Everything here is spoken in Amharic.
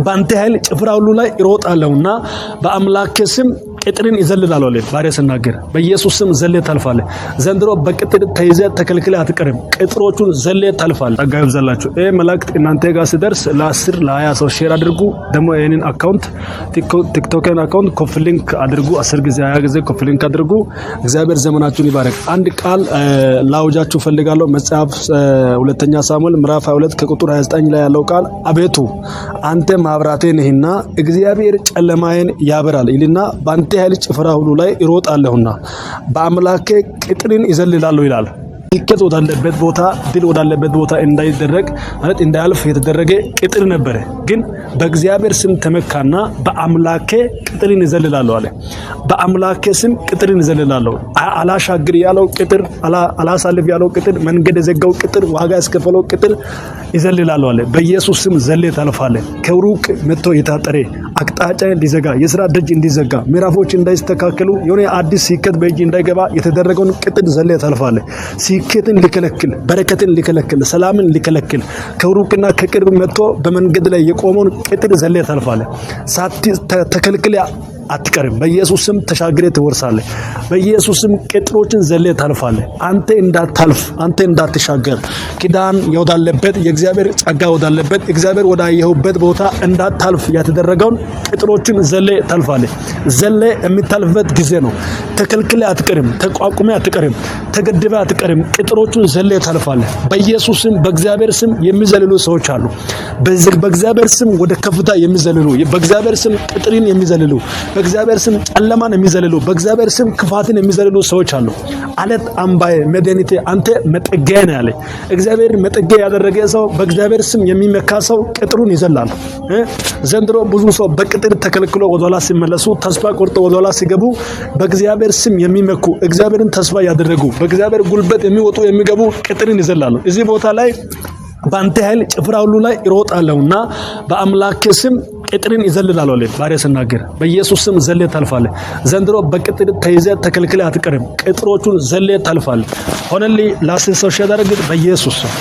ባንተ ኃይል ጭፍራ ሁሉ ላይ እሮጣለሁና በአምላኬ ስም ቅጥርን ይዘልላል አለ ባሪያ ሲናገር። በኢየሱስ ስም ዘልለህ ታልፋለህ። ዘንድሮ በቅጥር ተይዘህ ተከልክለህ አትቀርም። ቅጥሮቹን ዘልለህ ታልፋለህ። ጸጋ ይብዛላችሁ። መልእክት እናንተ ጋር ሲደርስ ለ10 ለ20 ሰው ሼር አድርጉ። ደግሞ ይሄንን አካውንት ቲክቶክን አካውንት ኮፒ ሊንክ አድርጉ። 10 ጊዜ 20 ጊዜ ኮፒ ሊንክ አድርጉ። እግዚአብሔር ዘመናችሁን ይባርክ። አንድ ቃል ላውጃችሁ ፈልጋለሁ። መጽሐፍ ሁለተኛ ሳሙኤል ምዕራፍ 22 ከቁጥር 29 ላይ ያለው ቃል አቤቱ አንተ ማብራቴ ነህና እግዚአብሔር ጨለማዬን ያበራል ይልና ባንተ ኃይል ጭፍራ ሁሉ ላይ እሮጣለሁና በአምላኬ ቅጥርን ይዘልላለሁ ይላል። ይከት ወዳለበት ቦታ ድል ወዳለበት ቦታ እንዳይደረግ ማለት እንዳያልፍ የተደረገ ቅጥር ነበር። ግን በእግዚአብሔር ስም ተመካና በአምላኬ ቅጥርን ይዘልላለሁ አለ። በአምላኬ ስም ቅጥርን ይዘልላለሁ። አላሻግር ያለው ቅጥር፣ አላሳልፍ ያለው ቅጥር፣ መንገድ የዘጋው ቅጥር፣ ዋጋ ያስከፈለው ቅጥር ይዘልላለሁ አለ። በኢየሱስ ስም ዘልለህ ታልፋለህ። ከሩቅ መጥቶ የታጠረ አቅጣጫ እንዲዘጋ፣ የሥራ ደጅ እንዲዘጋ፣ ምዕራፎች እንዳይስተካከሉ፣ የሆነ አዲስ ሲከት በእጅ እንዳይገባ የተደረገውን ቅጥር ዘልለህ ታልፋለህ። ሲከትን ሊከለክል፣ በረከትን ሊከለክል፣ ሰላምን ሊከለክል ከሩቅና ከቅርብ መጥቶ በመንገድ ላይ የቆመውን ቅጥር ዘልለህ ታልፋለህ። ተከልክለ አትቀርም። በኢየሱስ ስም ተሻግሬ ትወርሳለህ። በኢየሱስ ስም ቅጥሮችን ዘልለህ ታልፋለህ። አንተ እንዳታልፍ፣ አንተ እንዳትሻገር ኪዳን ወዳለበት የእግዚአብሔር ጸጋ ወዳለበት እግዚአብሔር ወዳየሁበት ቦታ እንዳታልፍ ያተደረገውን ቅጥሮችን ዘልለህ ታልፋለህ። ዘልለህ የምታልፍበት ጊዜ ነው። ተከልክለ አትቀርም። ተቋቁመ አትቀርም። ተገድበ አትቀርም። ቅጥሮችን ዘልለህ ታልፋለህ። በኢየሱስ ስም በእግዚአብሔር ስም የሚዘልሉ ሰዎች አሉ። በእግዚአብሔር ስም ወደ ከፍታ የሚዘልሉ፣ በእግዚአብሔር ስም ቅጥርን የሚዘልሉ፣ በእግዚአብሔር ስም ጨለማን የሚዘልሉ፣ በእግዚአብሔር ስም ክፋትን የሚዘልሉ ሰዎች አሉ። አለት አምባዬ መድኃኒቴ አንተ መጠጊያ ነህ ያለ እግዚአብሔር መጠጊያ ያደረገ ሰው በእግዚአብሔር ስም የሚመካ ሰው ቅጥሩን ይዘላል። ዘንድሮ ብዙ ሰው በቅጥር ተከልክሎ ወደኋላ ሲመለሱ፣ ተስፋ ቆርጦ ወደኋላ ሲገቡ በእግዚአብሔር ስም የሚመኩ እግዚአብሔርን ተስፋ ያደረጉ በእግዚአብሔር ጉልበት የሚወጡ የሚገቡ ቅጥርን ይዘላሉ። እዚህ ቦታ ላይ ባንተ ኃይል ጭፍራ ሁሉ ላይ እሮጣለሁና በአምላኬ ስም ቅጥርን ይዘልላለሁ አለ ባሪያ ሲናገር። በኢየሱስ ስም ዘልለህ ታልፋለህ። ዘንድሮ በቅጥር ተይዘህ ተከልክለህ አትቀርም። ቅጥሮቹን ዘልለህ ታልፋለህ። ሆነልኝ ላስን ሰው ሸዳረግ በኢየሱስ ስም